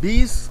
20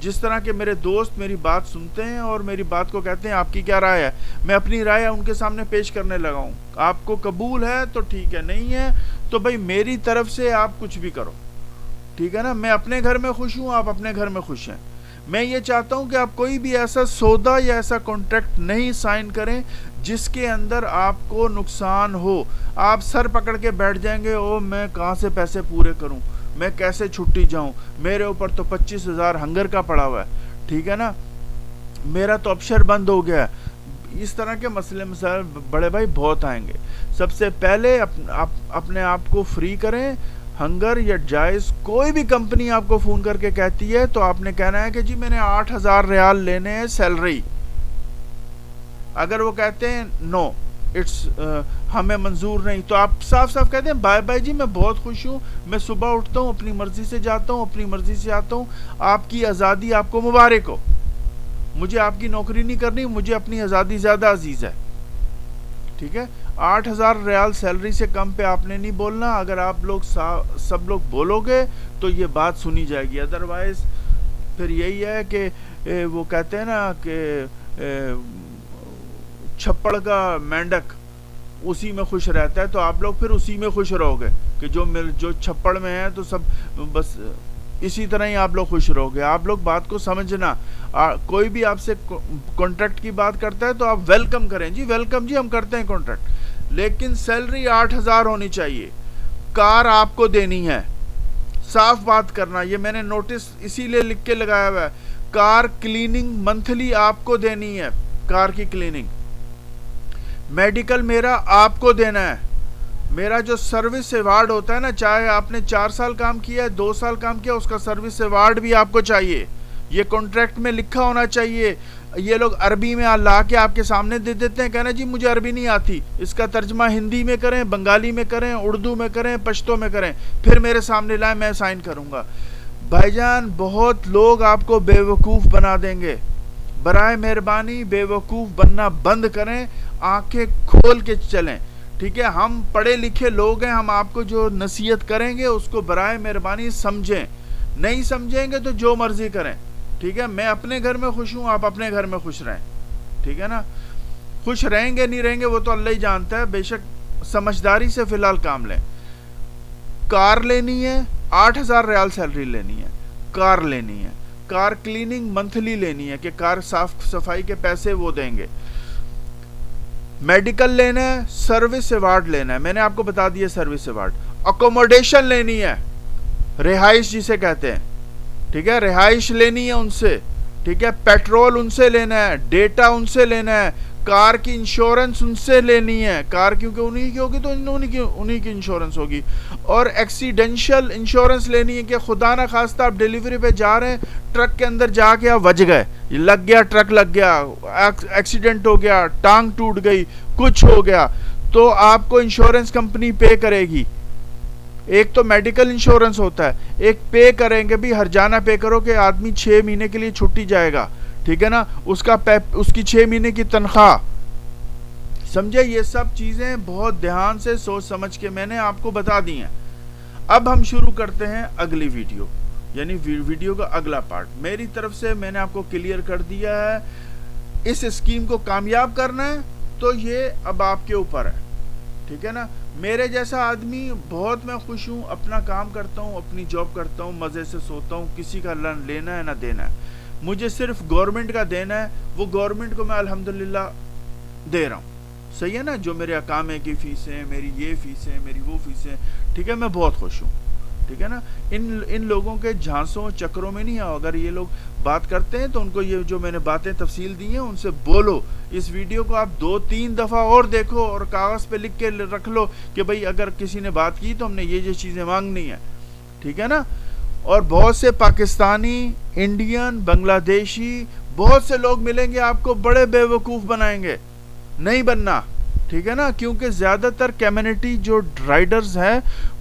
جس طرح کہ میرے دوست میری بات سنتے ہیں اور میری بات کو کہتے ہیں آپ کی کیا رائے ہے، میں اپنی رائے ان کے سامنے پیش کرنے لگا ہوں. آپ کو قبول ہے تو ٹھیک ہے، نہیں ہے تو بھائی میری طرف سے آپ کچھ بھی کرو، ٹھیک ہے نا. میں اپنے گھر میں خوش ہوں، آپ اپنے گھر میں خوش ہیں. میں یہ چاہتا ہوں کہ آپ کوئی بھی ایسا سودا یا ایسا کانٹریکٹ نہیں سائن کریں جس کے اندر آپ کو نقصان ہو. آپ سر پکڑ کے بیٹھ جائیں گے، او میں کہاں سے پیسے پورے کروں، میں کیسے چھٹی جاؤں، میرے اوپر تو 25,000 ہنگر کا پڑا ہوا ہے، ٹھیک ہے نا، میرا تو ابشر بند ہو گیا ہے. اس طرح کے مسئلے مسائل بڑے بھائی بہت آئیں گے. سب سے پہلے اپنے آپ کو فری کریں. ہنگر یا جائز کوئی بھی کمپنی آپ کو فون کر کے کہتی ہے تو آپ نے کہنا ہے کہ جی میں نے 8,000 ریال لینے ہیں سیلری. اگر وہ کہتے ہیں نو ہمیں منظور نہیں، تو آپ صاف صاف کہتے ہیں بائے بائے جی، میں بہت خوش ہوں، میں صبح اٹھتا ہوں اپنی مرضی سے جاتا ہوں، اپنی مرضی سے آتا ہوں، آپ کی آزادی آپ کو مبارک ہو، مجھے آپ کی نوکری نہیں کرنی، مجھے اپنی آزادی زیادہ عزیز ہے. ٹھیک ہے، 8,000 ریال سیلری سے کم پہ آپ نے نہیں بولنا. اگر آپ لوگ سب لوگ بولو گے تو یہ بات سنی جائے گی. ادروائز پھر یہی ہے کہ وہ کہتے ہیں نا کہ چھپڑ کا مینڈک اسی میں خوش رہتا ہے، تو آپ لوگ پھر اسی میں خوش رہو گے کہ جو چھپڑ میں ہے تو سب بس اسی طرح ہی آپ لوگ خوش رہو گے. آپ لوگ بات کو سمجھنا. کوئی بھی آپ سے کانٹریکٹ کی بات کرتا ہے تو آپ ویلکم کریں، جی ویلکم جی ہم کرتے ہیں کانٹریکٹ، لیکن سیلری 8,000 ہونی چاہیے. کار آپ کو دینی ہے، صاف بات کرنا. یہ میں نے نوٹس اسی لیے لکھ کے لگایا ہوا ہے. کار کلیننگ منتھلی آپ کو دینی ہے، کار کی کلیننگ. میڈیکل میرا آپ کو دینا ہے. میرا جو سروس ایوارڈ ہوتا ہے نا، چاہے آپ نے 4 سال کام کیا ہے، 2 سال کام کیا، اس کا سروس ایوارڈ بھی آپ کو چاہیے. یہ کانٹریکٹ میں لکھا ہونا چاہیے. یہ لوگ عربی میں لا کے آپ کے سامنے دے دیتے ہیں، کہنا جی مجھے عربی نہیں آتی، اس کا ترجمہ ہندی میں کریں، بنگالی میں کریں، اردو میں کریں، پشتو میں کریں، پھر میرے سامنے لائیں، میں سائن کروں گا. بھائی جان بہت لوگ آپ کو بے وقوف بنا دیں گے. برائے مہربانی بے وقوف بننا بند کریں، آنکھیں کھول کے چلیں. ٹھیک ہے، ہم پڑھے لکھے لوگ ہیں، ہم آپ کو جو نصیحت کریں گے اس کو برائے مہربانی سمجھیں. نہیں سمجھیں گے تو جو مرضی کریں. ٹھیک ہے، میں اپنے گھر میں خوش ہوں، آپ اپنے گھر میں خوش رہیں. ٹھیک ہے نا، خوش رہیں گے نہیں رہیں گے وہ تو اللہ ہی جانتا ہے. بے شک سمجھداری سے فی الحال کام لیں. کار لینی ہے، 8,000 ریال سیلری لینی ہے، کار لینی ہے، کار کلیننگ منتھلی لینی ہے کہ کار صاف صفائی کے پیسے وہ دیں گے. میڈیکل لینا ہے، سروس ایوارڈ لینا ہے، میں نے آپ کو بتا دیا سروس ایوارڈ. اکوموڈیشن لینی ہے، رہائش جسے کہتے ہیں. ٹھیک ہے، رہائش لینی ہے ان سے. ٹھیک ہے، پیٹرول ان سے لینا ہے، ڈیٹا ان سے لینا ہے، کار کی انشورنس ان سے لینی ہے. کار کیونکہ انہی کی ہوگی تو انہی کی انشورنس ہوگی. اور ایکسیڈنشل انشورنس لینی ہے کہ خدا نہ خواستہ آپ ڈیلیوری پہ جا رہے ہیں، ٹرک کے اندر جا کے آپ وج گئے، لگ گیا، ٹرک لگ گیا، ایکسیڈنٹ ہو گیا، ٹانگ ٹوٹ گئی، کچھ ہو گیا، تو آپ کو انشورنس کمپنی پے کرے گی. ایک تو میڈیکل انشورنس ہوتا ہے، ایک پے کریں گے بھی، ہر جانا پے کرو کہ آدمی 6 مہینے کے لیے چھٹی جائے گا. ٹھیک ہے نا، اس کی 6 مہینے کی تنخواہ. سمجھے، یہ سب چیزیں بہت دھیان سے سوچ سمجھ کے میں نے آپ کو بتا دی ہیں. اب ہم شروع کرتے ہیں اگلی ویڈیو، یعنی ویڈیو کا اگلا پارٹ. میری طرف سے میں نے آپ کو کلیئر کر دیا ہے. اس اسکیم کو کامیاب کرنا ہے تو یہ اب آپ کے اوپر ہے. ٹھیک ہے نا، میرے جیسا آدمی بہت میں خوش ہوں، اپنا کام کرتا ہوں، اپنی جاب کرتا ہوں، مزے سے سوتا ہوں، کسی کا لینا ہے نہ دینا ہے. مجھے صرف گورنمنٹ کا دینا ہے، وہ گورنمنٹ کو میں الحمدللہ دے رہا ہوں. صحیح ہے نا، جو میرے اقامے کی فیسیں، میری یہ فیسیں، میری وہ فیسیں. ٹھیک ہے، میں بہت خوش ہوں. ٹھیک ہے نا، ان لوگوں کے جھانسوں چکروں میں نہیں آؤ. اگر یہ لوگ بات کرتے ہیں تو ان کو یہ جو میں نے باتیں تفصیل دی ہیں ان سے بولو. اس ویڈیو کو آپ 2-3 دفعہ اور دیکھو اور کاغذ پہ لکھ کے رکھ لو کہ بھئی اگر کسی نے بات کی تو ہم نے یہ چیزیں مانگنی ہیں. ٹھیک ہے نا، اور بہت سے پاکستانی، انڈین، بنگلہ دیشی، بہت سے لوگ ملیں گے آپ کو، بڑے بے وقوف بنائیں گے. نہیں بننا. ٹھیک ہے نا، کیونکہ زیادہ تر کمیونٹی جو رائڈرز ہیں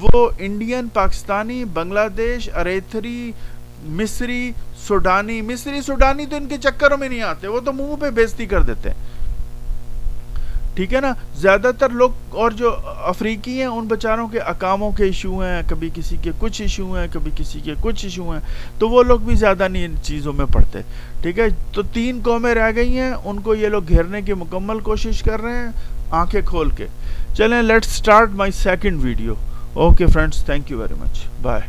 وہ انڈین، پاکستانی، بنگلہ دیش، اریتھری، مصری، سوڈانی تو ان کے چکروں میں نہیں آتے، وہ تو منہ پہ بےزتی کر دیتے ہیں. ٹھیک ہے نا. زیادہ تر لوگ اور جو افریقی ہیں ان بیچاروں کے اقاموں کے ایشو ہیں, کبھی کسی کے کچھ ایشو ہیں, کبھی کسی کے کچھ ایشو ہیں, تو وہ لوگ بھی زیادہ نہیں ان چیزوں میں پڑتے. ٹھیک ہے, تو 3 قومیں رہ گئی ہیں, ان کو یہ لوگ گھیرنے کی مکمل کوشش کر رہے ہیں آنکھیں کھول کے. چلیں let's start my second video. Okay friends, thank you very much, bye.